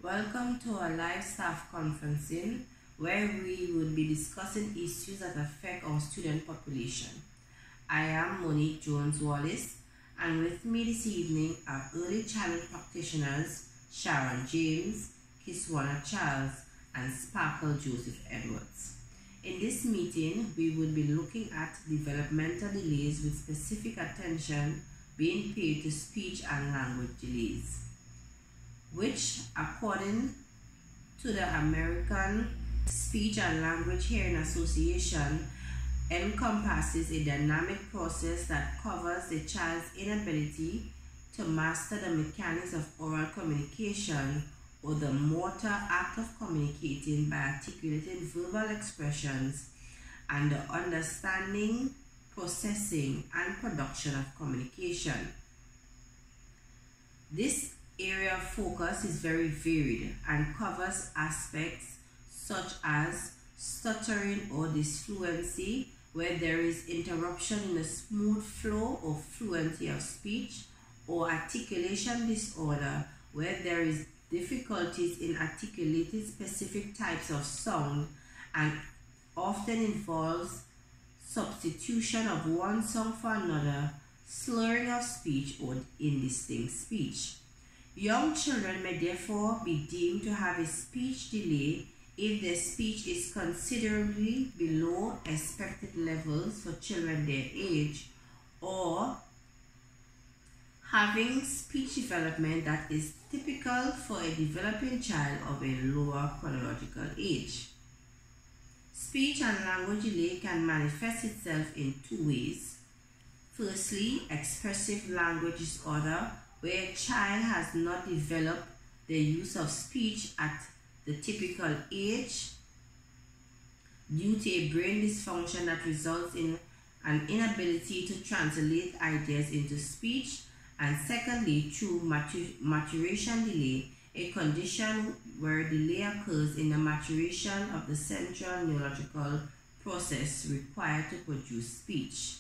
Welcome to our live staff conferencing where we will be discussing issues that affect our student population. I am Monique Jones-Wallace, and with me this evening are early childhood practitioners Sharon James, Kiswana Charles, and Sparkle Joseph Edwards. In this meeting, we will be looking at developmental delays with specific attention being paid to speech and language delays, which, according to the American Speech and Language Hearing Association, encompasses a dynamic process that covers the child's inability to master the mechanics of oral communication or the motor act of communicating by articulating verbal expressions and the understanding, processing, and production of communication. This area of focus is very varied and covers aspects such as stuttering or disfluency, where there is interruption in the smooth flow or fluency of speech, or articulation disorder, where there is difficulties in articulating specific types of sound and often involves substitution of one sound for another, slurring of speech, or indistinct speech. Young children may therefore be deemed to have a speech delay if their speech is considerably below expected levels for children their age, or having speech development that is typical for a developing child of a lower chronological age. Speech and language delay can manifest itself in two ways. Firstly, expressive language disorder, where a child has not developed the use of speech at the typical age due to a brain dysfunction that results in an inability to translate ideas into speech, and secondly, through maturation delay, a condition where delay occurs in the maturation of the central neurological process required to produce speech.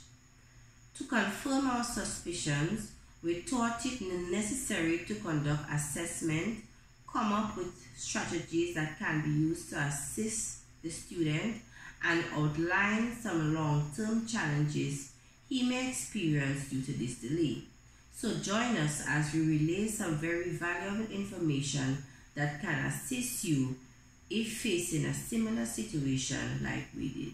To confirm our suspicions, we thought it necessary to conduct assessment, come up with strategies that can be used to assist the student, and outline some long-term challenges he may experience due to this delay. So join us as we relay some very valuable information that can assist you if facing a similar situation like we did.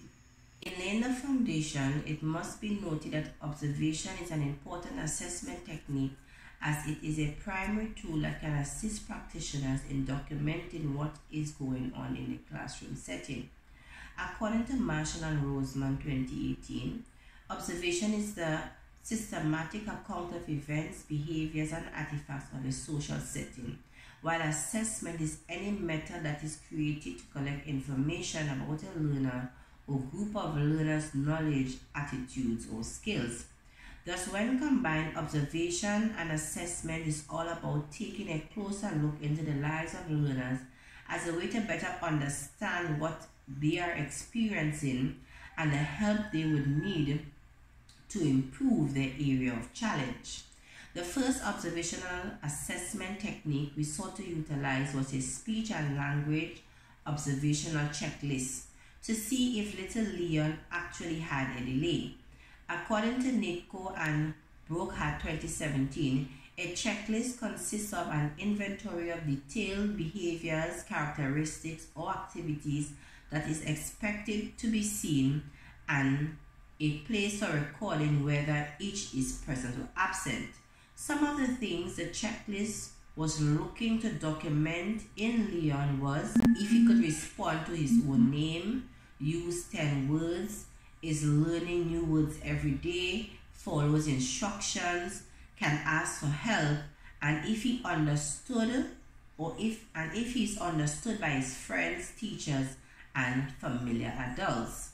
In laying the foundation, it must be noted that observation is an important assessment technique, as it is a primary tool that can assist practitioners in documenting what is going on in the classroom setting. According to Marshall and Roseman 2018, observation is the systematic account of events, behaviors, and artifacts of a social setting, while assessment is any method that is created to collect information about a learner or group of learners' knowledge, attitudes, or skills. Thus, when combined, observation and assessment is all about taking a closer look into the lives of learners as a way to better understand what they are experiencing and the help they would need to improve their area of challenge. The first observational assessment technique we sought to utilize was a speech and language observational checklist to see if little Leon actually had a delay. According to Nitko and Brookhart 2017, a checklist consists of an inventory of detailed behaviors, characteristics, or activities that is expected to be seen, and a place for recording whether each is present or absent. Some of the things the checklist was looking to document in Leon was if he could respond to his own name, use 10 words, is learning new words every day, follows instructions, can ask for help, and if he understood if he's understood by his friends, teachers, and familiar adults.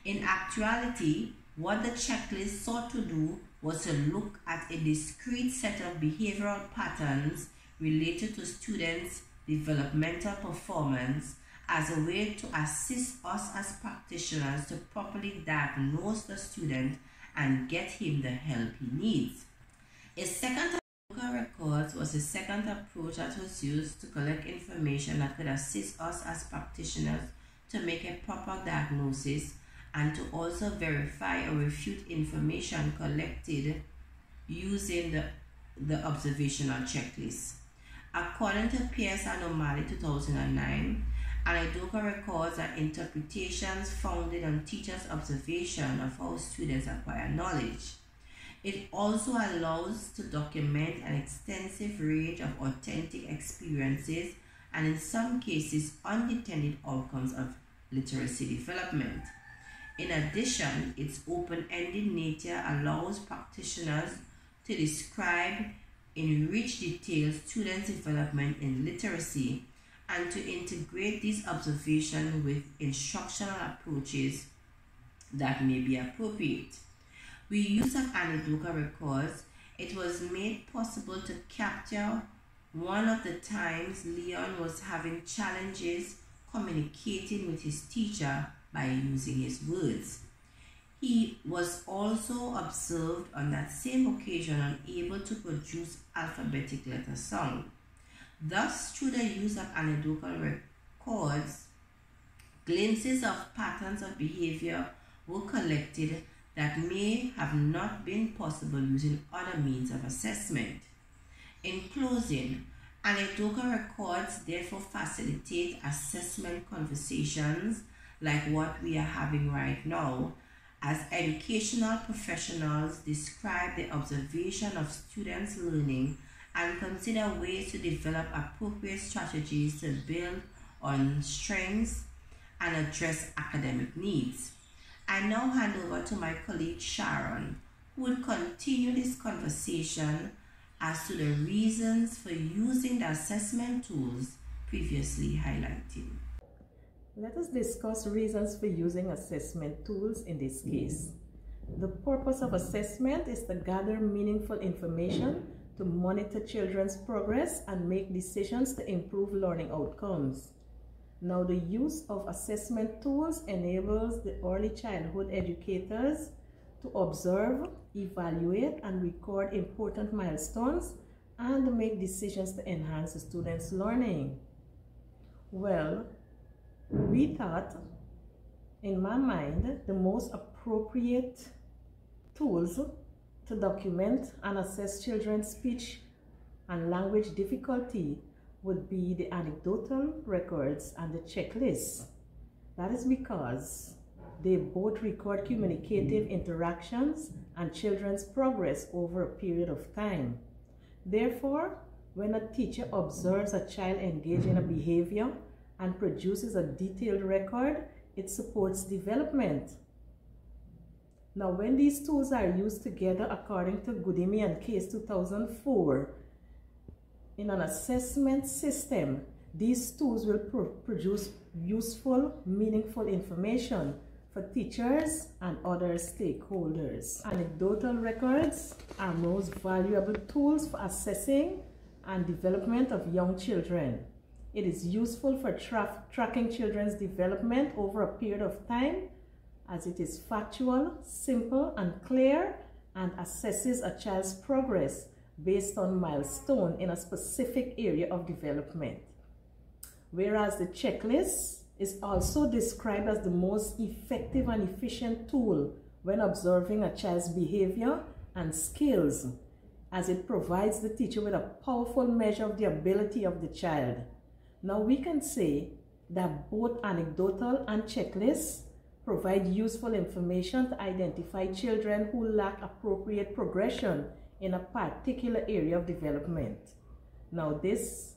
In actuality, what the checklist sought to do was to look at a discrete set of behavioral patterns related to students' developmental performance as a way to assist us as practitioners to properly diagnose the student and get him the help he needs. A second Records was the second approach that was used to collect information that could assist us as practitioners to make a proper diagnosis and to also verify or refute information collected using the observational checklist. According to Pierce and O'Malley 2009, anecdotal records are interpretations founded on teachers' observation of how students acquire knowledge. It also allows to document an extensive range of authentic experiences and in some cases unintended outcomes of literacy development. In addition, its open-ended nature allows practitioners to describe in rich detail students' development in literacy and to integrate these observations with instructional approaches that may be appropriate. With use of anecdotal records, it was made possible to capture one of the times Leon was having challenges communicating with his teacher by using his words. He was also observed on that same occasion unable to produce alphabetic letter sound. Thus, through the use of anecdotal records, glimpses of patterns of behavior were collected that may have not been possible using other means of assessment. In closing, anecdotal records therefore facilitate assessment conversations like what we are having right now, as educational professionals describe the observation of students' learning and consider ways to develop appropriate strategies to build on strengths and address academic needs. I now hand over to my colleague Sharon, who will continue this conversation as to the reasons for using the assessment tools previously highlighted. Let us discuss reasons for using assessment tools in this case. The purpose of assessment is to gather meaningful information to monitor children's progress and make decisions to improve learning outcomes. Now, the use of assessment tools enables the early childhood educators to observe, evaluate, and record important milestones and make decisions to enhance the students' learning. Well, we thought, in my mind, the most appropriate tools to document and assess children's speech and language difficulty would be the anecdotal records and the checklists. That is because they both record communicative interactions and children's progress over a period of time. Therefore, when a teacher observes a child engage in a behavior and produces a detailed record, it supports development. Now, when these tools are used together according to Goodemy and Case 2004, in an assessment system, these tools will produce useful, meaningful information for teachers and other stakeholders. Anecdotal records are most valuable tools for assessing and development of young children. It is useful for tracking children's development over a period of time, as it is factual, simple, and clear, and assesses a child's progress based on milestone in a specific area of development. Whereas the checklist is also described as the most effective and efficient tool when observing a child's behavior and skills, as it provides the teacher with a powerful measure of the ability of the child. Now, we can say that both anecdotal and checklists provide useful information to identify children who lack appropriate progression in a particular area of development. Now, this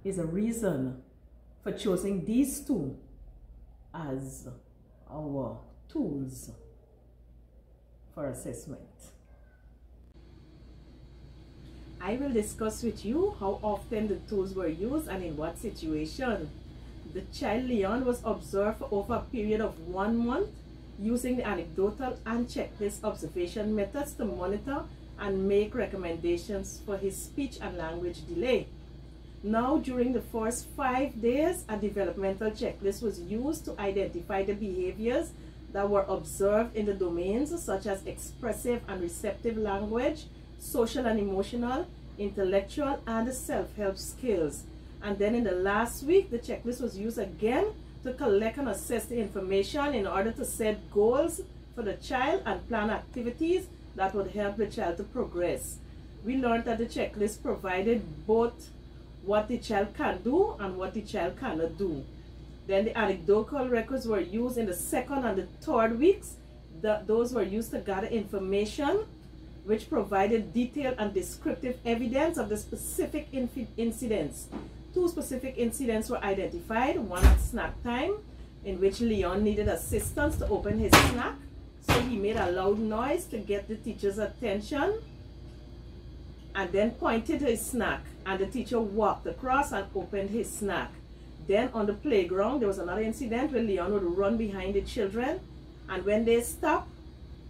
is a reason for choosing these two as our tools for assessment. I will discuss with you how often the tools were used and in what situation. The child Leon was observed for over a period of 1 month using the anecdotal and checklist observation methods to monitor and make recommendations for his speech and language delay. Now, during the first 5 days, a developmental checklist was used to identify the behaviors that were observed in the domains such as expressive and receptive language, social and emotional, intellectual, and self-help skills. And then in the last week, the checklist was used again to collect and assess the information in order to set goals for the child and plan activities that would help the child to progress. We learned that the checklist provided both what the child can do and what the child cannot do. Then the anecdotal records were used in the second and the third weeks. Those were used to gather information which provided detailed and descriptive evidence of the specific incidents. 2 specific incidents were identified, one at snack time, in which Leon needed assistance to open his snack. So he made a loud noise to get the teacher's attention and then pointed to his snack, and the teacher walked across and opened his snack. Then on the playground, there was another incident where Leon would run behind the children, and when they stopped,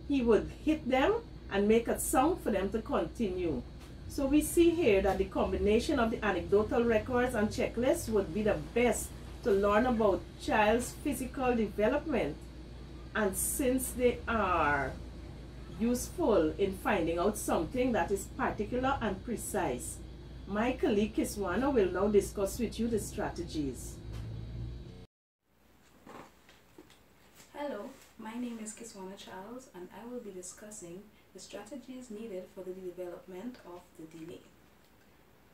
he would hit them and make a sound for them to continue. So we see here that the combination of the anecdotal records and checklists would be the best to learn about child's physical development. And since they are useful in finding out something that is particular and precise, my colleague Kiswana will now discuss with you the strategies. Hello, my name is Kiswana Charles, and I will be discussing the strategies needed for the development of the delay.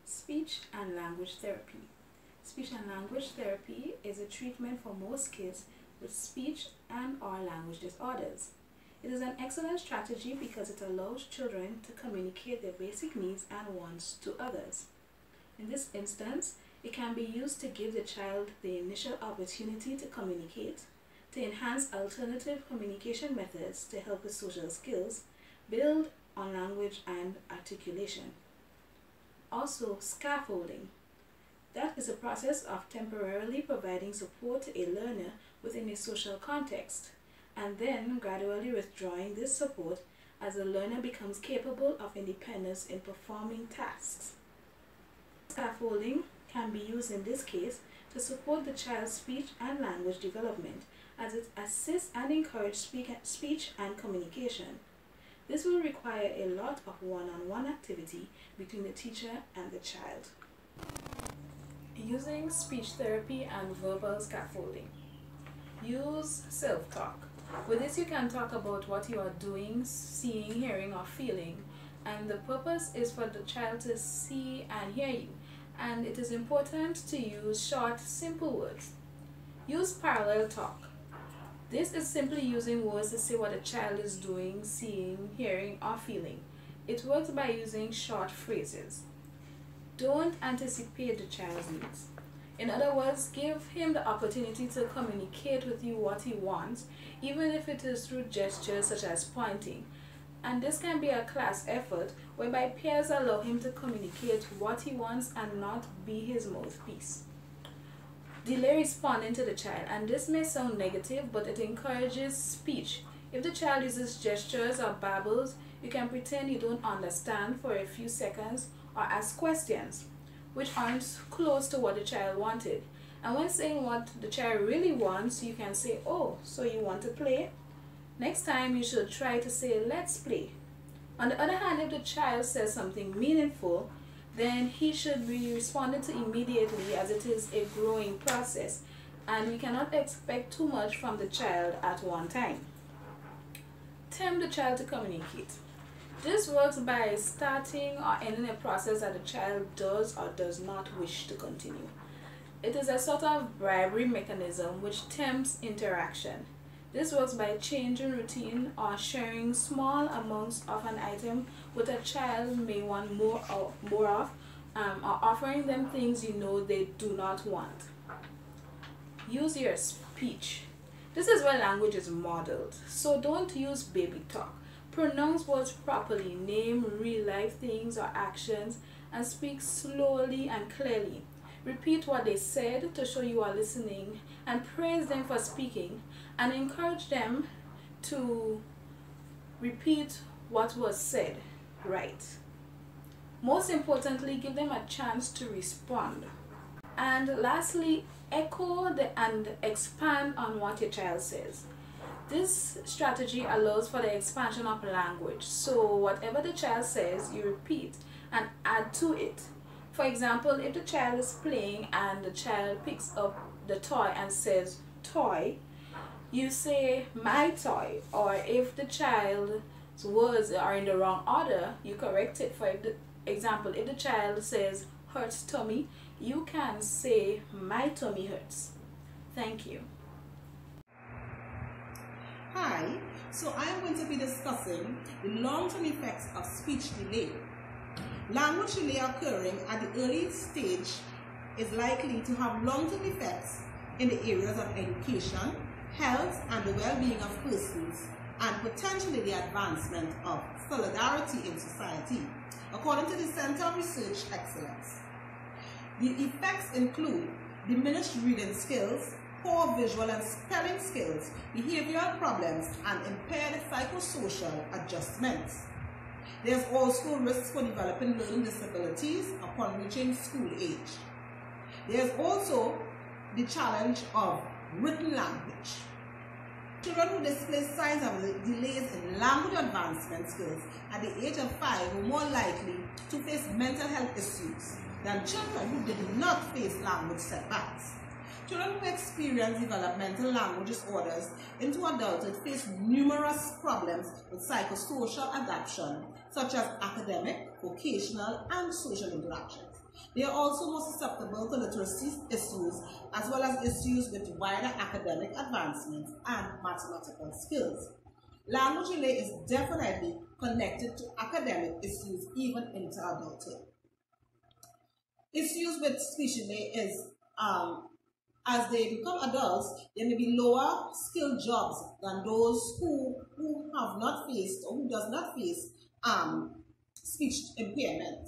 Speech and language therapy. Speech and language therapy is a treatment for most kids with speech and/or language disorders. It is an excellent strategy because it allows children to communicate their basic needs and wants to others. In this instance, it can be used to give the child the initial opportunity to communicate, to enhance alternative communication methods to help with social skills, build on language and articulation. Also, scaffolding. That is a process of temporarily providing support to a learner within a social context, and then gradually withdrawing this support as the learner becomes capable of independence in performing tasks. Scaffolding can be used in this case to support the child's speech and language development, as it assists and encourages speech and communication. This will require a lot of one-on-one activity between the teacher and the child. Using speech therapy and verbal scaffolding. Use self-talk. With this, you can talk about what you are doing, seeing, hearing, or feeling, and the purpose is for the child to see and hear you, and it is important to use short, simple words. Use parallel talk. This is simply using words to say what a child is doing, seeing, hearing, or feeling. It works by using short phrases. Don't anticipate the child's needs. In other words, give him the opportunity to communicate with you what he wants, even if it is through gestures such as pointing. And this can be a class effort whereby peers allow him to communicate what he wants and not be his mouthpiece. Delay responding to the child, and this may sound negative, but it encourages speech. If the child uses gestures or babbles, you can pretend you don't understand for a few seconds or ask questions which aren't close to what the child wanted. And when saying what the child really wants, you can say, "Oh, so you want to play?" Next time you should try to say, "Let's play." On the other hand, if the child says something meaningful, then he should be responded to immediately, as it is a growing process and we cannot expect too much from the child at one time. Tempt the child to communicate. This works by starting or ending a process that the child does or does not wish to continue. It is a sort of bribery mechanism which tempts interaction. This works by changing routine or sharing small amounts of an item which a child may want more of, or offering them things you know they do not want. Use your speech. This is where language is modeled, so don't use baby talk. Pronounce words properly, name real-life things or actions, and speak slowly and clearly. Repeat what they said to show you are listening, and praise them for speaking, and encourage them to repeat what was said right. Most importantly, give them a chance to respond. And lastly, echo and expand on what your child says. This strategy allows for the expansion of language. So whatever the child says, you repeat and add to it. For example, if the child is playing and the child picks up the toy and says toy, you say my toy. Or if the child's words are in the wrong order, you correct it. For example, if the child says hurts tummy, you can say my tummy hurts. Thank you. Hi, so I am going to be discussing the long-term effects of speech delay. Language delay occurring at the early stage is likely to have long-term effects in the areas of education, health, and the well-being of persons, and potentially the advancement of solidarity in society, according to the Center of Research Excellence. The effects include diminished reading skills, poor visual and spelling skills, behavioral problems, and impaired psychosocial adjustments. There's also risks for developing learning disabilities upon reaching school age. There's also the challenge of written language. Children who display signs of delays in language advancement skills at the age of 5 were more likely to face mental health issues than children who did not face language setbacks. Children who experience developmental language disorders into adulthood face numerous problems with psychosocial adaptation, such as academic, vocational, and social interactions. They are also more susceptible to literacy issues, as well as issues with wider academic advancements and mathematical skills. Language delay is definitely connected to academic issues even into adulthood. Issues with speech delay is as they become adults, there may be lower skilled jobs than those who have not faced or who does not face speech impairment.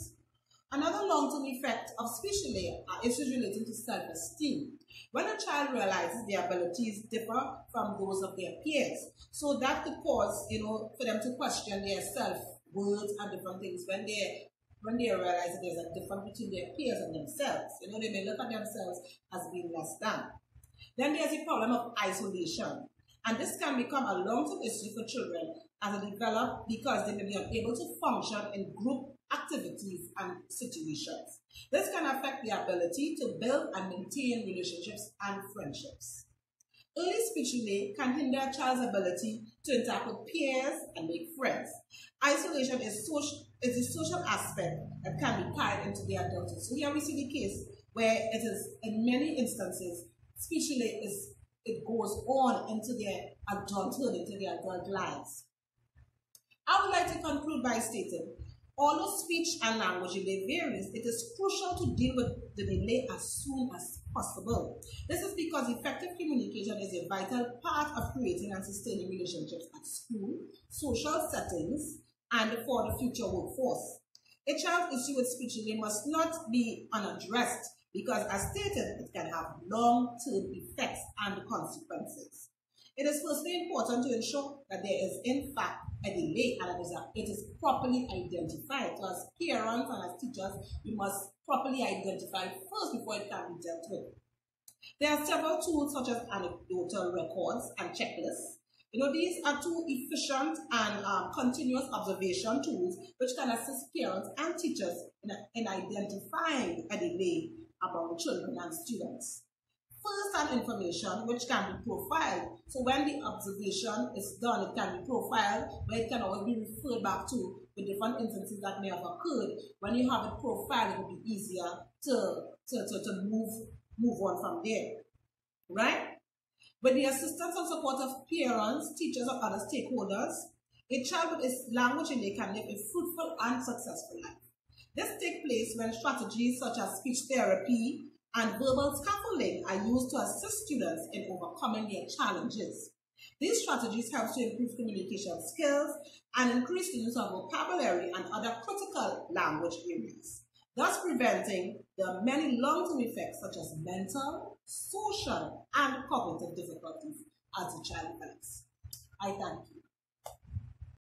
Another long-term effect of speech delay are issues relating to self-esteem. When a child realizes their abilities differ from those of their peers, so that could cause, for them to question their self-worth and different things when they realize that there's a difference between their peers and themselves. They may look at themselves as being less than. Then there's the problem of isolation. And this can become a long-term issue for children as they develop because they may be unable to function in group activities and situations. This can affect the ability to build and maintain relationships and friendships. Early speech delay can hinder a child's ability to interact with peers and make friends. Isolation is a social aspect that can be tied into the adulthood. So here we see the case where it is, in many instances, speech delay it goes on into their adulthood, into their adult lives. I would like to conclude by stating, although speech and language delay varies, it is crucial to deal with the delay as soon as possible. This is because effective communication is a vital part of creating and sustaining relationships at school, social settings, and for the future workforce. A child's issue with speech delay must not be unaddressed because, as stated, it can have long-term effects and consequences. It is firstly important to ensure that there is in fact a delay and it is properly identified. So as parents and as teachers, we must properly identify first before it can be dealt with. There are several tools such as anecdotal records and checklists. These are two efficient and continuous observation tools which can assist parents and teachers in identifying a delay among children and students. First-hand information which can be profiled. So when the observation is done, it can be profiled, but it can always be referred back to the different instances that may have occurred. When you have it profiled, it will be easier to move on from there, right? With the assistance and support of parents, teachers, or other stakeholders, a child with a language delay can live a fruitful and successful life. This takes place when strategies such as speech therapy and verbal scaffolding are used to assist students in overcoming their challenges. These strategies help to improve communication skills and increase the use of vocabulary and other critical language areas, thus preventing the many long-term effects such as mental, social, and cognitive difficulties as the child develops. I thank you.